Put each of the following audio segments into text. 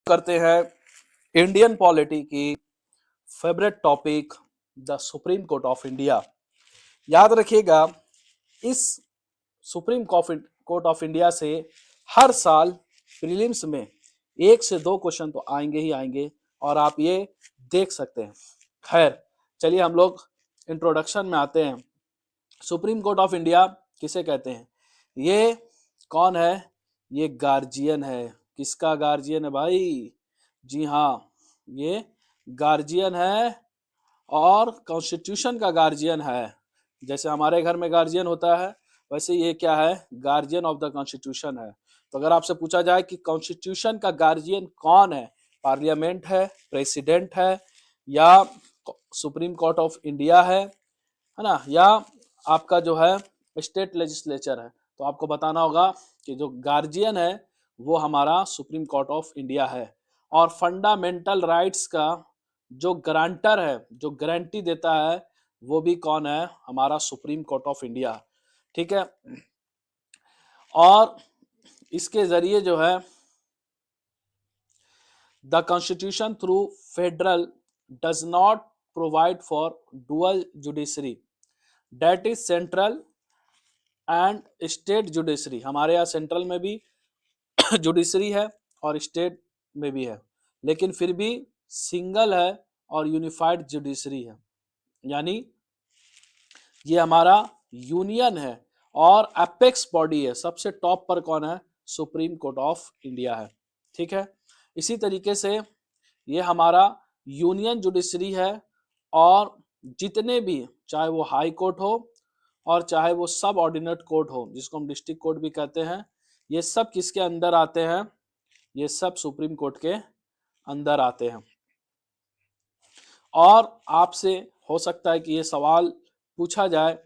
करते हैं Indian polity की favourite topic the supreme court of India. याद रखिएगा, इस सुप्रीम कोर्ट ऑफ इंडिया से हर साल प्रीलिम्स में 1 से 2 क्वेश्चन तो आएंगे ही आएंगे और आप ये देख सकते हैं। खैर चलिए हम लोग इंट्रोडक्शन में आते हैं। सुप्रीम कोर्ट ऑफ इंडिया किसे कहते हैं? ये कौन है? ये गार्जियन है। किसका गार्जियन है भाई? जी हाँ, ये गार्जियन है और कॉन्स्टिट्यूशन का गार्जियन है। जैसे हमारे घर में गार्जियन होता है, वैसे ये क्या है? गार्जियन ऑफ द कॉन्स्टिट्यूशन है। तो अगर आपसे पूछा जाए कि कॉन्स्टिट्यूशन का गार्जियन कौन है, पार्लियामेंट है, प्रेसिडेंट है, या सुप्रीम कोर्ट ऑफ इंडिया है ना, या आपका जो है स्टेट लेजिस्लेचर है, तो आपको बताना होगा कि जो गार्जियन है वो हमारा सुप्रीम कोर्ट ऑफ इंडिया है। और फंडामेंटल राइट्स का जो गारंटर है, जो गारंटी देता है, वो भी कौन है? हमारा सुप्रीम कोर्ट ऑफ इंडिया। ठीक है। और इसके जरिए जो है the constitution through federal does not provide for dual judiciary, that is central and state judiciary. हमारे यहाँ सेंट्रल में भी जुडिशरी है और स्टेट में भी है, लेकिन फिर भी सिंगल है और यूनिफाइड जुडिशरी है। यानी ये हमारा यूनियन है और एपेक्स बॉडी है। सबसे टॉप पर कौन है? सुप्रीम कोर्ट ऑफ इंडिया है। ठीक है। इसी तरीके से ये हमारा यूनियन जुडिशरी है और जितने भी, चाहे वो हाई कोर्ट हो और चाहे वो सब ऑर्डिनेट कोर्ट हो, जिसको हम डिस्ट्रिक्ट कोर्ट भी कहते हैं, ये सब किसके अंदर आते हैं? ये सब सुप्रीम कोर्ट के अंदर आते हैं। और आपसे हो सकता है कि ये सवाल पूछा जाए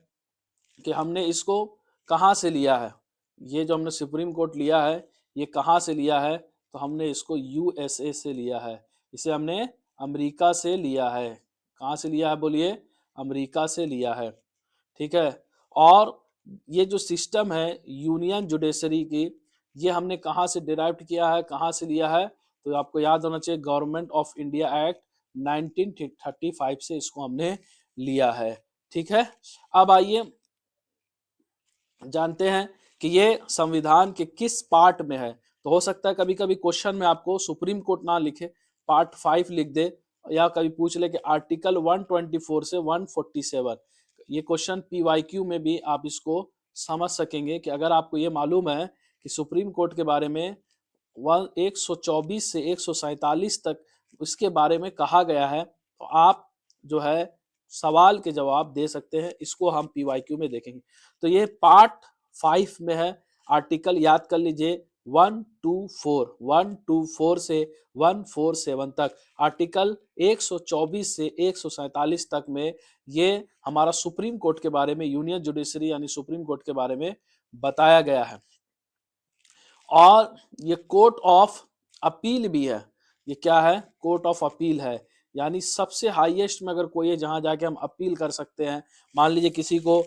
कि हमने इसको कहाँ से लिया है। ये जो हमने सुप्रीम कोर्ट लिया है, ये कहाँ से लिया है? तो हमने इसको यूएसए से लिया है। इसे हमने अमेरिका से लिया है। कहाँ से लिया है बोलिए? अमेरिका से लिया है। ठीक है। और ये जो सिस्टम है यूनियन जुडिशरी की, ये हमने कहाँ से डिराइव किया है, कहाँ से लिया है? तो आपको याद होना चाहिए, गवर्नमेंट ऑफ इंडिया एक्ट 1935 से इसको हमने लिया है। ठीक है। अब आइए जानते हैं कि ये संविधान के किस पार्ट में है। तो हो सकता है कभी कभी क्वेश्चन में आपको सुप्रीम कोर्ट ना लिखे, पार्ट 5 लिख दे, या कभी पूछ ले कि आर्टिकल 124 से 147। ये क्वेश्चन पीवाईक्यू में भी आप इसको समझ सकेंगे कि अगर आपको ये मालूम है कि सुप्रीम कोर्ट के बारे में 124 से 147 तक इसके बारे में कहा गया है, तो आप जो है सवाल के जवाब दे सकते हैं। इसको हम पीवाईक्यू में देखेंगे। तो ये पार्ट 5 में है। आर्टिकल याद कर लीजिए 124 से 147 तक। आर्टिकल 124 से 147 तक में ये हमारा सुप्रीम कोर्ट के बारे में, यूनियन जुडिशरी यानी सुप्रीम कोर्ट के बारे में बताया गया है। और ये कोर्ट ऑफ अपील भी है। ये क्या है? कोर्ट ऑफ अपील है। यानी सबसे हाईएस्ट में अगर कोई है जहां जाके हम अपील कर सकते हैं। मान लीजिए किसी को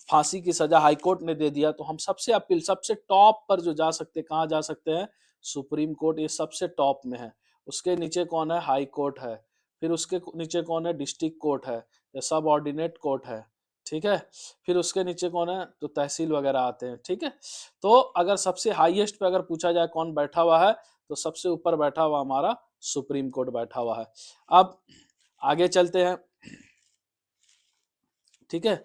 फांसी की सजा हाई कोर्ट ने दे दिया, तो हम सबसे अपील, सबसे टॉप पर जो जा सकते हैं, कहाँ जा सकते हैं? Supreme court. ये सबसे टॉप में है। उसके नीचे कौन है? हाई कोर्ट है। फिर उसके नीचे कौन है? डिस्ट्रिक्ट कोर्ट है या सब ऑर्डिनेट कोर्ट है। ठीक है। फिर उसके नीचे कौन है? तो तहसील वगैरह आते हैं। ठीक है। तो अगर सबसे हाईएस्ट पे अगर पूछा जाए कौन बैठा हुआ है, तो सबसे ऊपर बैठा हुआ हमारा सुप्रीम कोर्ट बैठा हुआ है। अब आगे चलते हैं। ठीक है।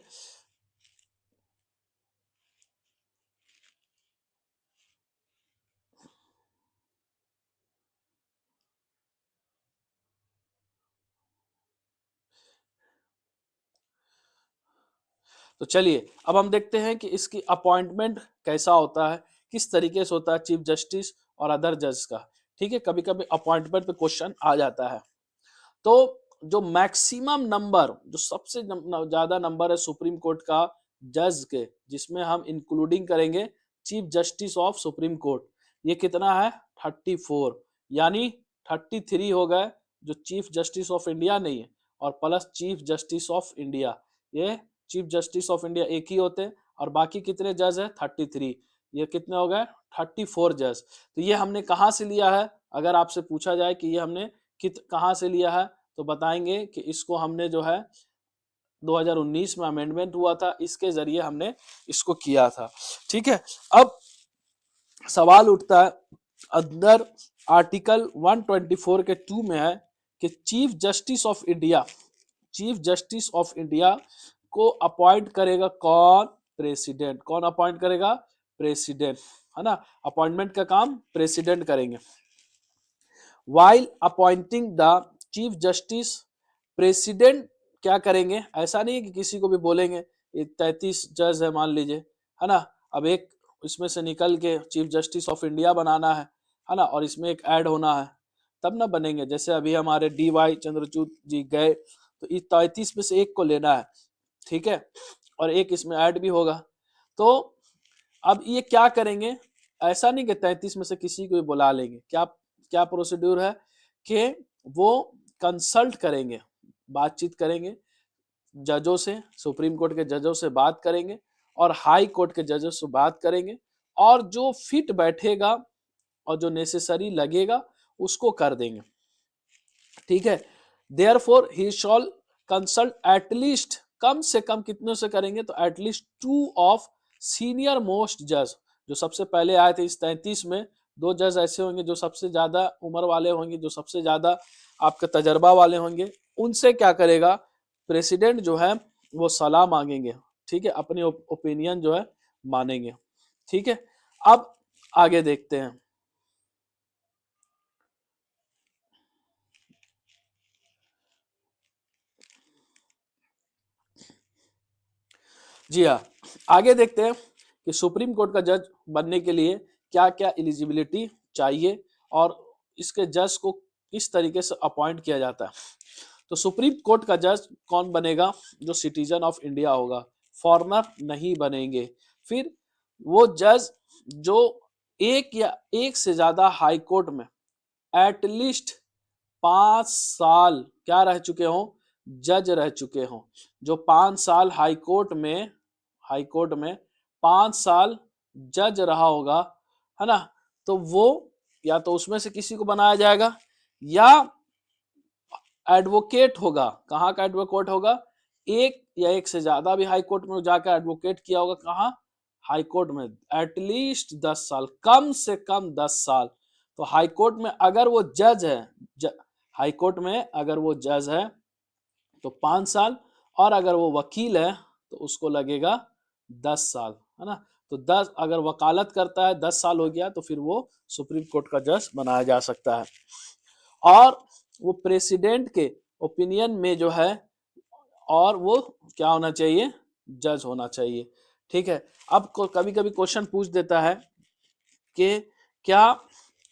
तो चलिए अब हम देखते हैं कि इसकी अपॉइंटमेंट कैसा होता है, किस तरीके से होता है, चीफ जस्टिस और अदर जज का। ठीक है। कभी कभी अपॉइंटमेंट पे क्वेश्चन आ जाता है। तो जो मैक्सिमम नंबर, जो सबसे ज्यादा नंबर है सुप्रीम कोर्ट का जज के, जिसमें हम इंक्लूडिंग करेंगे chief justice of supreme court, ये कितना है? 34। यानी 33 हो गए जो चीफ जस्टिस ऑफ इंडिया नहीं है, और plus chief justice of India. ये चीफ जस्टिस ऑफ इंडिया एक ही होते हैं, और बाकी कितने जज है? 33। ये कितने हो गए? 34 जज। तो ये हमने कहाँ से लिया है? अगर आपसे पूछा जाए कि ये हमने कहाँ से लिया है, तो बताएंगे कि इसको हमने जो है 2019 में अमेंडमेंट हुआ था, इसके जरिए हमने इसको किया था। ठीक है, अब सवाल उठता है अंदर आर्टिकल 124 के 2 में है कि chief justice of India, chief justice of India को अपॉइंट करेगा कौन? प्रेसिडेंट। कौन अपॉइंट करेगा? प्रेसिडेंट, है ना। अपॉइंटमेंट का काम प्रेसिडेंट करेंगे। While appointing the chief justice, president क्या करेंगे? ऐसा नहीं है कि किसी को भी बोलेंगे 33 जज है मान लीजिए, है ना, अब एक इसमें से निकल के चीफ जस्टिस ऑफ इंडिया बनाना है ना, और इसमें एक ऐड होना है तब ना बनेंगे। जैसे अभी हमारे DY चंद्रचूड़ जी गए, तो इस 33 में से एक को लेना है, ठीक है, और एक इसमें ऐड भी होगा। तो अब ये क्या करेंगे? ऐसा नहीं कि 33 में से किसी को भी बुला लेंगे। क्या क्या प्रोसीड्यूर है कि वो कंसल्ट करेंगे, बातचीत करेंगे जजों से, सुप्रीम कोर्ट के जजों से बात करेंगे और हाई कोर्ट के जजों से बात करेंगे, और जो फिट बैठेगा और जो नेसेसरी लगेगा उसको कर देंगे। ठीक है, therefore he shall consult at least, कम से कम कितने से करेंगे? तो एटलीस्ट 2 ऑफ सीनियर मोस्ट जज। जो सबसे पहले आए थे इस 33 में, 2 जज ऐसे होंगे जो सबसे ज्यादा उम्र वाले होंगे, जो सबसे ज्यादा आपका तजर्बा वाले होंगे। उनसे क्या करेगा प्रेसिडेंट जो है वो सलाह मांगेंगे, ठीक है, अपनी ओपिनियन जो है मानेंगे। ठीक है, अब आगे देखते हैं। जी हाँ, आगे देखते हैं कि सुप्रीम कोर्ट का जज बनने के लिए क्या क्या एलिजिबिलिटी चाहिए और इसके जज को किस तरीके से अपॉइंट किया जाता है। तो सुप्रीम कोर्ट का जज कौन बनेगा? जो सिटीजन ऑफ इंडिया होगा, फॉरेनर नहीं बनेंगे। फिर वो जज जो एक या एक से ज्यादा हाई कोर्ट में एटलीस्ट 5 साल क्या रह चुके हों? जज रह चुके हों। जो 5 साल हाई कोर्ट में 5 साल जज रहा होगा, है ना, तो वो या तो उसमें से किसी को बनाया जाएगा या एडवोकेट होगा। कहाँ का एडवोकेट होगा? एक या एक से ज्यादा भी हाई कोर्ट में जाकर एडवोकेट किया होगा। कहाँ? हाई कोर्ट में। एटलीस्ट 10 साल, कम से कम 10 साल। तो हाई कोर्ट में अगर वो जज है, हाई कोर्ट में अगर वो जज है तो 5 साल, और अगर वो वकील है तो उसको लगेगा 10 साल, है ना। तो 10, अगर वकालत करता है 10 साल हो गया तो फिर वो सुप्रीम कोर्ट का जज बनाया जा सकता है। और वो प्रेसिडेंट के ओपिनियन में जो है, और वो क्या होना चाहिए? जज होना चाहिए। ठीक है, अब कभी कभी क्वेश्चन पूछ देता है कि क्या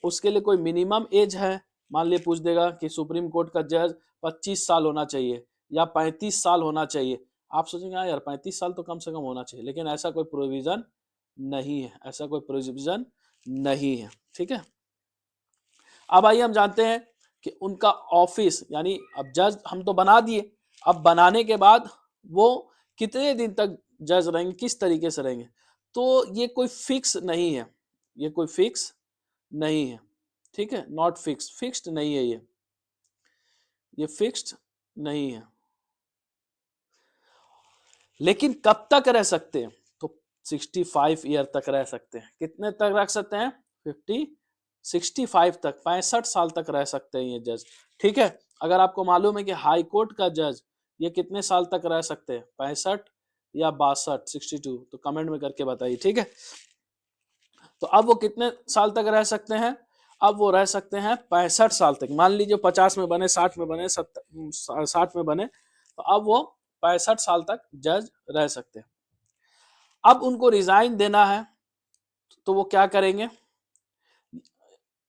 उसके लिए कोई मिनिमम एज है? मान लिया पूछ देगा कि सुप्रीम कोर्ट का जज 25 साल होना चाहिए या 35 साल होना चाहिए। आप सोचेंगे हाँ यार 35 साल तो कम से कम होना चाहिए, लेकिन ऐसा कोई प्रोविजन नहीं है, ऐसा कोई प्रोविजन नहीं है। ठीक है, अब आइए हम जानते हैं कि उनका ऑफिस, यानी अब जज हम तो बना दिए, अब बनाने के बाद वो कितने दिन तक जज रहेंगे, किस तरीके से रहेंगे? तो ये कोई फिक्स नहीं है, ये कोई फिक्स नहीं है। ठीक है, नॉट फिक्स, फिक्स्ड नहीं है ये फिक्स्ड नहीं है। लेकिन कब तक रह सकते हैं? तो 65 ईयर तक रह सकते हैं। कितने तक रख सकते हैं? 65 तक, 65 साल तक रह सकते हैं ये जज। ठीक है, अगर आपको मालूम है कि हाई कोर्ट का जज ये कितने साल तक रह सकते हैं, 65 या 62, 62, तो कमेंट में करके बताइए। ठीक है, तो अब वो कितने साल तक रह सकते हैं? अब वो रह सकते हैं 65 साल तक। मान लीजिए 50 में बने, 60 में बने, 60 में बने, तो अब वो 65 साल तक जज रह सकते हैं। अब उनको रिजाइन देना है तो वो क्या करेंगे?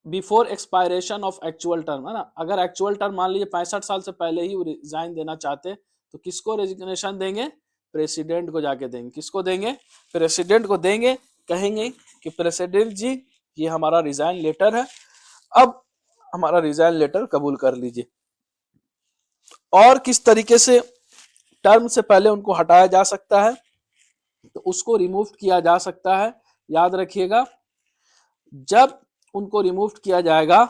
Before expiration of actual term, है ना, अगर एक्चुअल टर्म मान लीजिए 65 साल से पहले ही वो रिजाइन देना चाहते तो किसको रेजिग्नेशन देंगे? प्रेसिडेंट को जाके देंगे। किसको देंगे? प्रेसिडेंट को देंगे। कहेंगे कि प्रेसिडेंट जी ये हमारा रिजाइन लेटर है, अब हमारा रिजाइन लेटर कबूल कर लीजिए। और किस तरीके से टर्म से पहले उनको हटाया जा सकता है? तो उसको रिमूव किया जा सकता है, याद रखिएगा, जब उनको रिमूव किया जाएगा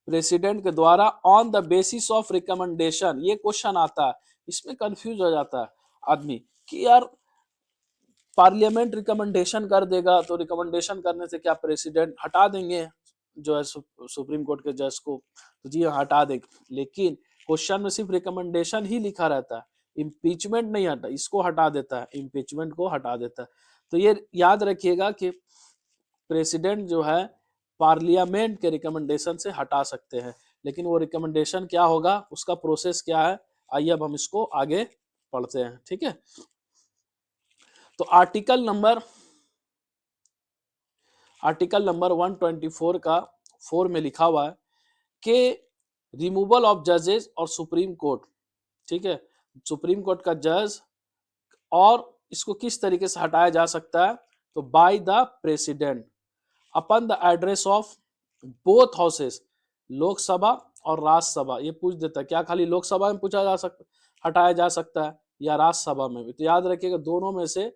प्रेसिडेंट के द्वारा on the basis of recommendation. ये क्वेश्चन आता है, इसमें कंफ्यूज हो जाता है आदमी कि यार पार्लियामेंट रिकमेंडेशन कर देगा तो रिकमेंडेशन करने से क्या प्रेसिडेंट हटा देंगे जो है सुप्रीम कोर्ट के जज को? तो जी हाँ, हटा देंगे, लेकिन क्वेश्चन में सिर्फ रिकमेंडेशन ही लिखा रहता है, इम्पीचमेंट नहीं हटा, इसको हटा देता है, इम्पीचमेंट को हटा देता है। तो ये याद रखिएगा कि प्रेसिडेंट जो है पार्लियामेंट के रिकमेंडेशन से हटा सकते हैं, लेकिन वो रिकमेंडेशन क्या होगा, उसका प्रोसेस क्या है, आइए अब हम इसको आगे पढ़ते हैं। ठीक है, तो आर्टिकल नंबर 124 का 4 में लिखा हुआ है कि रिमूवल ऑफ जजेस और सुप्रीम कोर्ट, ठीक है, सुप्रीम कोर्ट का जज और इसको किस तरीके से हटाया जा सकता है, तो by the president upon the address of both houses, Lok Sabha और राज्यसभा। ये पूछ देता है क्या खाली लोकसभा में पूछा जा सकता, हटाया जा सकता है या राज्यसभा में भी? तो याद रखिएगा दोनों में से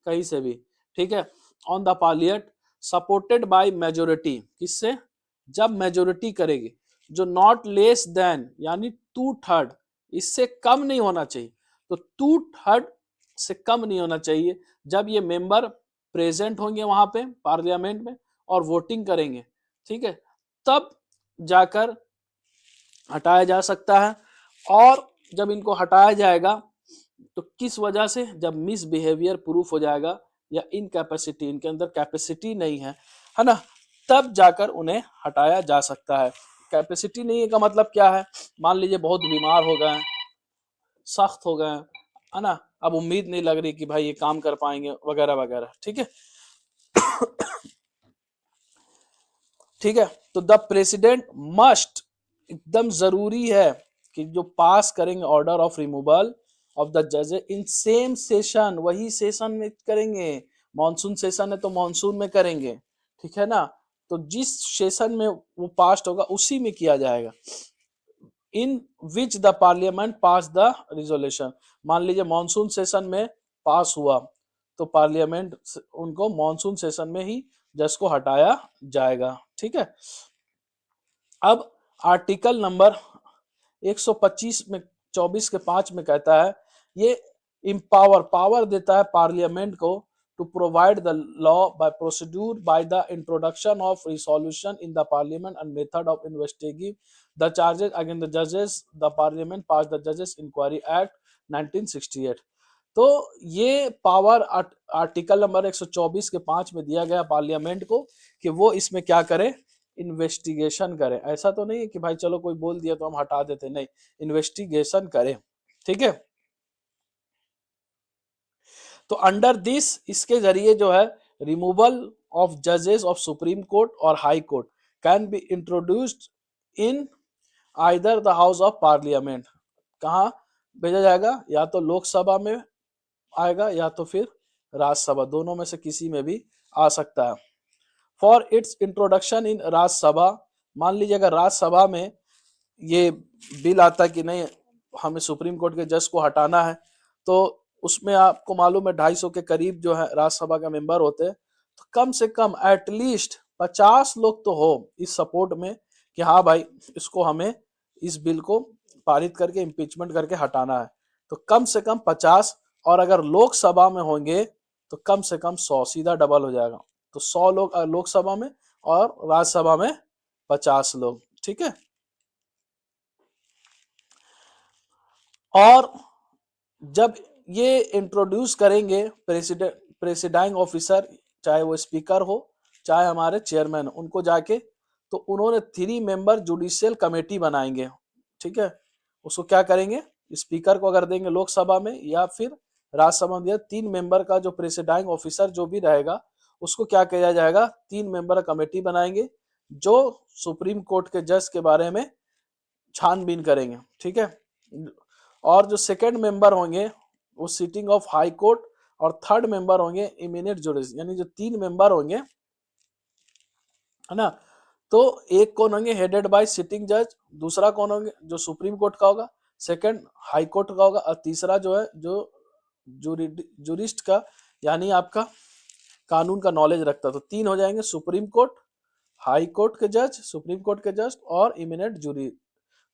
कहीं से भी। ठीक है, on the parliament supported by majority, किससे? जब मेजोरिटी करेगी, जो नॉट लेस देन यानी 2/3, इससे कम नहीं होना चाहिए। तो 2/3 से कम नहीं होना चाहिए जब ये मेंबर प्रेजेंट होंगे वहां पे पार्लियामेंट में और वोटिंग करेंगे, ठीक है, तब जाकर हटाया जा सकता है। और जब इनको हटाया जाएगा तो किस वजह से? जब मिसबिहेवियर प्रूफ हो जाएगा या इनकैपेसिटी, इनके अंदर कैपेसिटी नहीं है ना, तब जाकर उन्हें हटाया जा सकता है। कैपेसिटी नहीं है का मतलब क्या है? मान लीजिए बहुत बीमार हो गए, सख्त हो गए, है ना, अब उम्मीद नहीं लग रही कि भाई ये काम कर पाएंगे वगैरह वगैरह। ठीक है, ठीक है, तो द प्रेसिडेंट मस्ट, एकदम जरूरी है कि जो पास करेंगे order of removal of the जज इन सेम सेशन, वही सेशन में करेंगे। मॉनसून सेशन है तो मॉनसून में करेंगे, ठीक है ना, तो जिस सेशन में वो पास होगा उसी में किया जाएगा। In which the parliament pass the resolution, मान लीजिए मॉनसून सेशन में पास हुआ तो पार्लियामेंट उनको मॉनसून सेशन में ही जज को हटाया जाएगा। ठीक है, अब आर्टिकल नंबर 125 में 24 के 5 में कहता है ये पावर देता है पार्लियामेंट को to provide the law by procedure by the introduction of resolution in the parliament and method of investigating the charges against the जजेस द पार्लियामेंट पास द जजेस इंक्वायरी एक्ट 1968। तो ये पावर आर्टिकल नंबर 124 के 5 में दिया गया parliament को कि वो इसमें क्या करे, इन्वेस्टिगेशन करें। ऐसा तो नहीं है कि भाई चलो कोई बोल दिया तो हम हटा देते, नहीं, इन्वेस्टिगेशन करें। ठीक है, तो अंडर दिस, इसके जरिए जो है रिमूवल ऑफ जजेस ऑफ सुप्रीम कोर्ट और high court can be introduced in either the house of parliament. कहाँ भेजा जाएगा? या तो लोकसभा में आएगा या तो फिर राज्यसभा, दोनों में से किसी में भी आ सकता है। For its introduction in Rajya Sabha, मान लीजिए अगर राज्यसभा में ये बिल आता है कि नहीं हमें सुप्रीम कोर्ट के जज को हटाना है, तो उसमें आपको मालूम है 250 के करीब जो है राज्यसभा का मेंबर होते हैं, तो कम से कम एटलीस्ट 50 लोग तो हो इस सपोर्ट में कि हाँ भाई इसको हमें इस बिल को पारित करके इम्पीचमेंट करके हटाना है। तो कम से कम 50, और अगर लोकसभा में होंगे तो कम से कम 100, सीधा डबल हो जाएगा। तो 100 लोग लोकसभा में और राज्यसभा में 50 लोग। ठीक है, और जब ये इंट्रोड्यूस करेंगे प्रेसिडाइंग ऑफिसर, चाहे वो स्पीकर हो चाहे हमारे चेयरमैन, उनको जाके तो उन्होंने 3 मेंबर जुडिशियल कमेटी बनाएंगे। ठीक है, उसको क्या करेंगे, स्पीकर को अगर देंगे लोकसभा में या फिर राज्यसभा में, 3 मेंबर का जो प्रेसिडाइंग ऑफिसर जो भी रहेगा उसको क्या किया जाएगा, 3 मेंबर कमेटी बनाएंगे जो सुप्रीम कोर्ट के जज के बारे में छानबीन करेंगे। ठीक है, और जो सेकंड मेंबर होंगे वो सिटिंग ऑफ हाई कोर्ट, और थर्ड मेंबर होंगे इमिनेट जुडिस, यानी जो 3 मेंबर होंगे, है ना, तो एक कौन होंगे, हेडेड बाय सिटिंग जज, दूसरा कौन होंगे जो सुप्रीम कोर्ट का होगा, सेकंड हाई कोर्ट का होगा, और तीसरा जो है जो जुरिस्ट का, यानी आपका कानून का नॉलेज रखता। तो 3 हो जाएंगे, सुप्रीम कोर्ट, हाई कोर्ट के जज, सुप्रीम कोर्ट के जज और इमिनेंट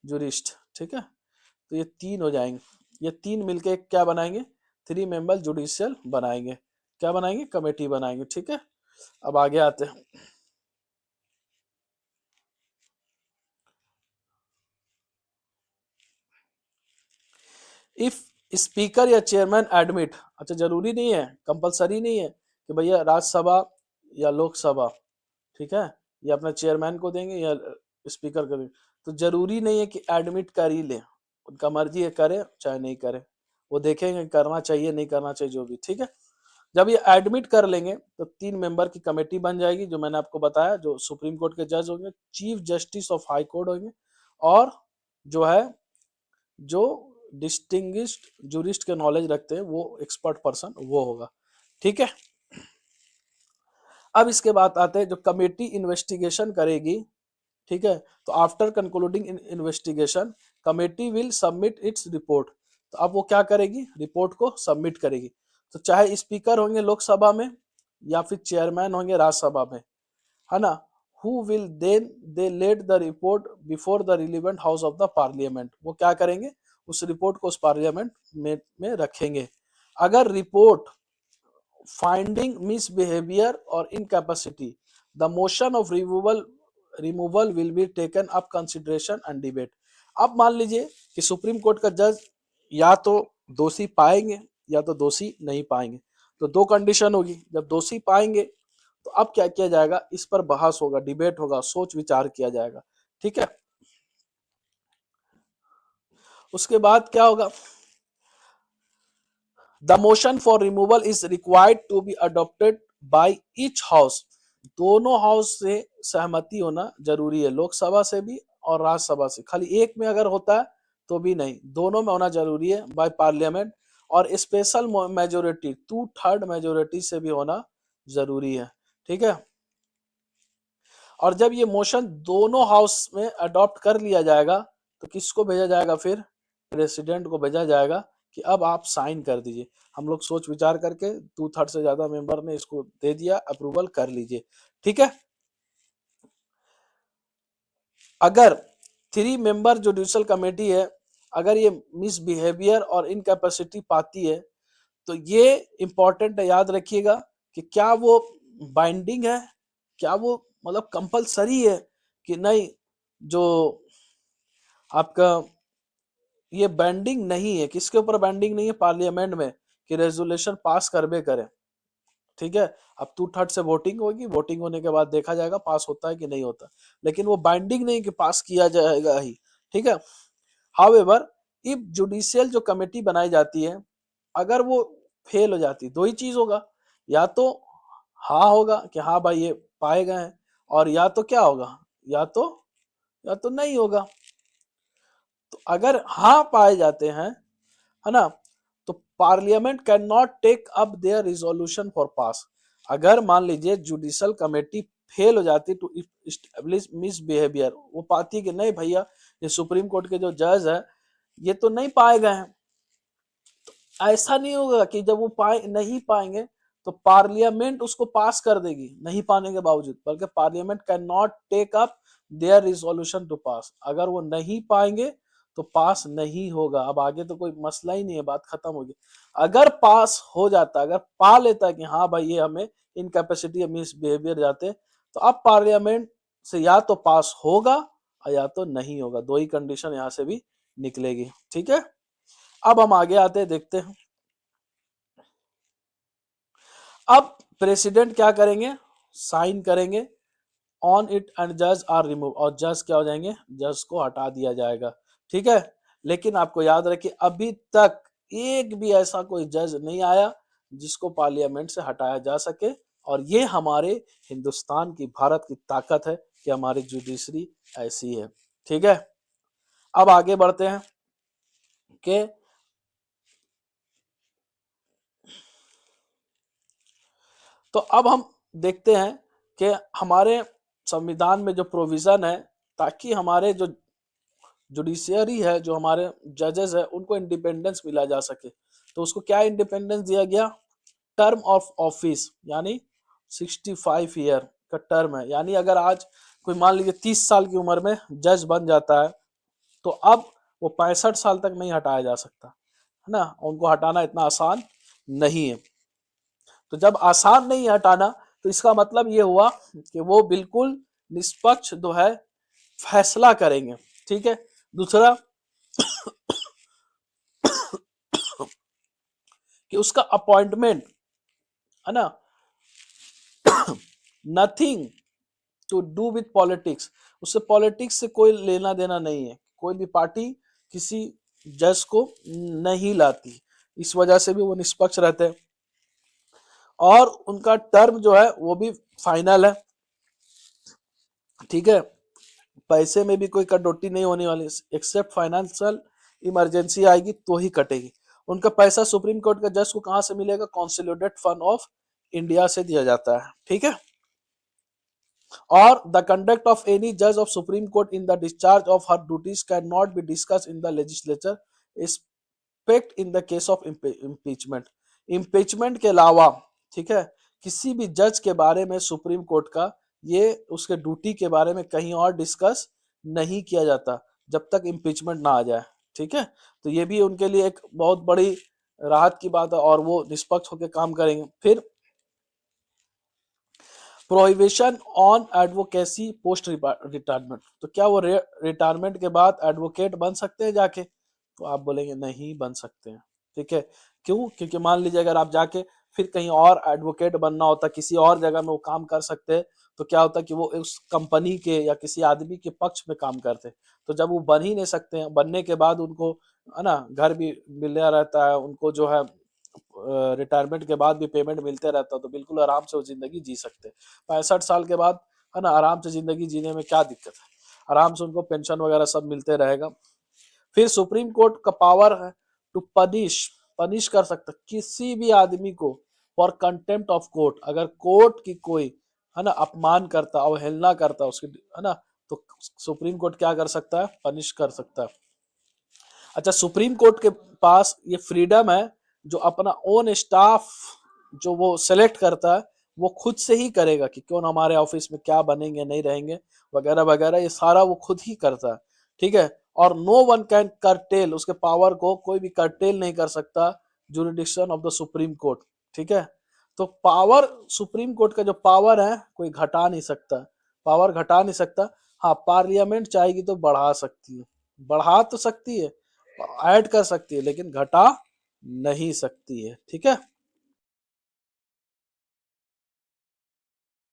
जुरिस्ट, ठीक है। तो ये 3 हो जाएंगे, ये 3 मिलके क्या बनाएंगे, 3 मेंबर जुडिशियल बनाएंगे, क्या बनाएंगे, कमेटी बनाएंगे, ठीक है। अब आगे आते हैं। इफ स्पीकर या चेयरमैन एडमिट, अच्छा जरूरी नहीं है, कंपलसरी नहीं है कि भैया राज्यसभा या लोकसभा, ठीक है, ये अपना चेयरमैन को देंगे या स्पीकर को देंगे, तो जरूरी नहीं है कि एडमिट कर ही ले, उनका मर्जी है, करे चाहे नहीं करे, वो देखेंगे करना चाहिए नहीं करना चाहिए जो भी, ठीक है। जब ये एडमिट कर लेंगे तो 3 मेंबर की कमेटी बन जाएगी, जो मैंने आपको बताया, जो सुप्रीम कोर्ट के जज होंगे, chief justice of high court होंगे, और जो है जो डिस्टिंग्विश्ड जूरिस्ट के नॉलेज रखते हैं, वो एक्सपर्ट पर्सन वो होगा, ठीक है। अब इसके बाद आते हैं जो कमेटी इन्वेस्टिगेशन करेगी, ठीक है, तो after concluding investigation committee will submit its report, तो अब वो क्या करेगी, रिपोर्ट को सबमिट करेगी, तो चाहे स्पीकर होंगे लोकसभा में या फिर चेयरमैन होंगे राज्यसभा में, है ना, who will then they let the report before the relevant house of the parliament, वो क्या करेंगे, उस रिपोर्ट को उस पार्लियामेंट में रखेंगे। अगर रिपोर्ट फाइंडिंग मिसबिहेवियर और incapacity, the motion of removal will be taken up consideration and debate. अब मान लीजिए कि सुप्रीम कोर्ट का जज या तो दोषी पाएंगे या तो दोषी नहीं पाएंगे, तो 2 कंडीशन होगी, जब दोषी पाएंगे तो अब क्या किया जाएगा, इस पर बहस होगा, डिबेट होगा, सोच विचार किया जाएगा, ठीक है। उसके बाद क्या होगा, the motion for removal is required to be adopted by each house, दोनों हाउस से सहमति होना जरूरी है, लोकसभा से भी और राज्यसभा से, खाली एक में अगर होता है तो भी नहीं, दोनों में होना जरूरी है, बाय पार्लियामेंट, और स्पेशल मेजोरिटी 2/3 मेजोरिटी से भी होना जरूरी है, ठीक है। और जब ये मोशन दोनों हाउस में अडॉप्ट कर लिया जाएगा तो किसको भेजा जाएगा, फिर प्रेसिडेंट को भेजा जाएगा कि अब आप साइन कर दीजिए, हम लोग सोच विचार करके 2/3 से ज्यादा मेंबर ने इसको दे दिया, अप्रूवल कर लीजिए, ठीक है। अगर 3 मेंबर जुडिशियल कमेटी है, अगर ये मिसबिहेवियर और इनकैपेसिटी पाती है, तो ये इंपॉर्टेंट है, याद रखिएगा कि क्या वो बाइंडिंग है, क्या वो मतलब कंपलसरी है कि नहीं, जो आपका ये बैंडिंग नहीं है, किसके ऊपर बैंडिंग नहीं है, पार्लियामेंट में, कि रेजोल्यूशन पास करबे करें, ठीक है। अब 2/3 से वोटिंग होगी, वोटिंग होने के बाद देखा जाएगा पास होता है कि नहीं होता, लेकिन वो बाइंडिंग नहीं कि पास किया जाएगा ही, ठीक है। हाउएवर इफ जुडिशियल जो कमेटी बनाई जाती है, अगर वो फेल हो जाती, 2 ही चीज होगा, या तो हाँ होगा कि हाँ भाई ये पाए गए हैं, और या तो क्या होगा, या तो नहीं होगा। तो अगर हाँ पाए जाते हैं, है ना, तो parliament can not take up their resolution for pass, अगर मान लीजिए जुडिशियल कमेटी फेल हो जाती टू इस्टेब्लिश मिसबिहेवियर, वो पाती कि नहीं भैया ये सुप्रीम कोर्ट के जो जज है ये तो नहीं पाए गए हैं, ऐसा नहीं होगा कि जब वो नहीं पाएंगे तो पार्लियामेंट उसको पास कर देगी नहीं पाने के बावजूद, बल्कि parliament can not take up their resolution to pass, अगर वो नहीं पाएंगे तो पास नहीं होगा, अब आगे तो कोई मसला ही नहीं है, बात खत्म होगी। अगर पास हो जाता, अगर पा लेता कि हाँ भाई ये हमें इनकैपेसिटी या मिसबिहेवियर जाते, तो अब पार्लियामेंट से या तो पास होगा या तो नहीं होगा, 2 ही कंडीशन यहां से भी निकलेगी, ठीक है। अब हम आगे आते हैं, देखते हैं। अब प्रेसिडेंट क्या करेंगे, साइन करेंगे ऑन इट एंड जज आर रिमूव, और जज क्या हो जाएंगे, जज को हटा दिया जाएगा, ठीक है। लेकिन आपको याद रखिए अभी तक एक भी ऐसा कोई जज नहीं आया जिसको पार्लियामेंट से हटाया जा सके, और ये हमारे हिंदुस्तान की, भारत की ताकत है कि हमारी जुडिशरी ऐसी है, ठीक है। अब आगे बढ़ते हैं कि तो अब हम देखते हैं कि हमारे संविधान में जो प्रोविजन है, ताकि हमारे जो जुडिशियरी है, जो हमारे जजेस है, उनको इंडिपेंडेंस मिला जा सके, तो उसको क्या इंडिपेंडेंस दिया गया, टर्म ऑफ ऑफिस यानी 65 ईयर, का टर्म है, यानी अगर आज कोई मान लीजिए 30 साल की उम्र में जज बन जाता है तो अब वो 65 साल तक नहीं हटाया जा सकता, है ना, उनको हटाना इतना आसान नहीं है। तो जब आसान नहीं है हटाना तो इसका मतलब ये हुआ कि वो बिल्कुल निष्पक्ष जो है फैसला करेंगे। ठीक है। दूसरा कि उसका अपॉइंटमेंट, है ना, nothing to do with politics, उससे पॉलिटिक्स से कोई लेना देना नहीं है, कोई भी पार्टी किसी जज को नहीं लाती, इस वजह से भी वो निष्पक्ष रहते हैं। और उनका टर्म जो है वो भी फाइनल है। ठीक है। पैसे में भी कोई कटौती नहीं होने वाली, एक्सेप्ट फाइनेंशियल इमरजेंसी आएगी तो ही कटेगी। उनका पैसा सुप्रीम कोर्ट का जज को कहां से मिलेगा? कॉन्सोलिडेटेड फंड ऑफ इंडिया से दिया जाता है। ठीक है। और द कंडक्ट ऑफ एनी जज of supreme court in the discharge of her duties can not be discuss in the legislature expect in the case of impeachment. Impeachment के अलावा, ठीक है, किसी भी जज के बारे में सुप्रीम कोर्ट का ये उसके ड्यूटी के बारे में कहीं और डिस्कस नहीं किया जाता जब तक इम्पीचमेंट ना आ जाए। ठीक है। तो ये भी उनके लिए एक बहुत बड़ी राहत की बात है और वो निष्पक्ष होकर काम करेंगे। फिर prohibition on advocacy post retirement, तो क्या वो रिटायरमेंट के बाद एडवोकेट बन सकते हैं जाके? तो आप बोलेंगे नहीं बन सकते हैं। ठीक है। क्यों? क्योंकि मान लीजिए अगर आप जाके फिर कहीं और एडवोकेट बनना होता, किसी और जगह में वो काम कर सकते हैं, तो क्या होता कि वो उस कंपनी के या किसी आदमी के पक्ष में काम करते। तो जब वो बन ही नहीं सकते हैं, बनने के बाद उनको, है ना, घर भी मिलना रहता है उनको, जो है रिटायरमेंट के बाद भी पेमेंट मिलते रहता, तो बिल्कुल आराम से वो जिंदगी जी सकते। 65 साल के बाद, है ना, आराम से जिंदगी जीने में क्या दिक्कत है, आराम से उनको पेंशन वगैरह सब मिलते रहेगा। फिर सुप्रीम कोर्ट का पावर है टू पनिश कर सकता किसी भी आदमी को फॉर कंटेम्प्ट ऑफ कोर्ट, अगर कोर्ट की कोई, है ना, अपमान करता, अवहेलना करता उसकी, है ना, तो सुप्रीम कोर्ट क्या कर सकता है? पनिश कर सकता है। अच्छा, सुप्रीम कोर्ट के पास ये फ्रीडम है जो अपना ओन स्टाफ जो वो सेलेक्ट करता है वो खुद से ही करेगा कि कौन हमारे ऑफिस में क्या बनेंगे नहीं रहेंगे वगैरह वगैरह, ये सारा वो खुद ही करता है। ठीक है। और नो वन कैन करटेल, उसके पावर को कोई भी करटेल नहीं कर सकता jurisdiction of the supreme court. ठीक है। तो पावर, सुप्रीम कोर्ट का जो पावर है कोई घटा नहीं सकता, पावर घटा नहीं सकता। हाँ, पार्लियामेंट चाहेगी तो बढ़ा सकती है, बढ़ा तो सकती है, ऐड कर सकती है, लेकिन घटा नहीं सकती है। ठीक है।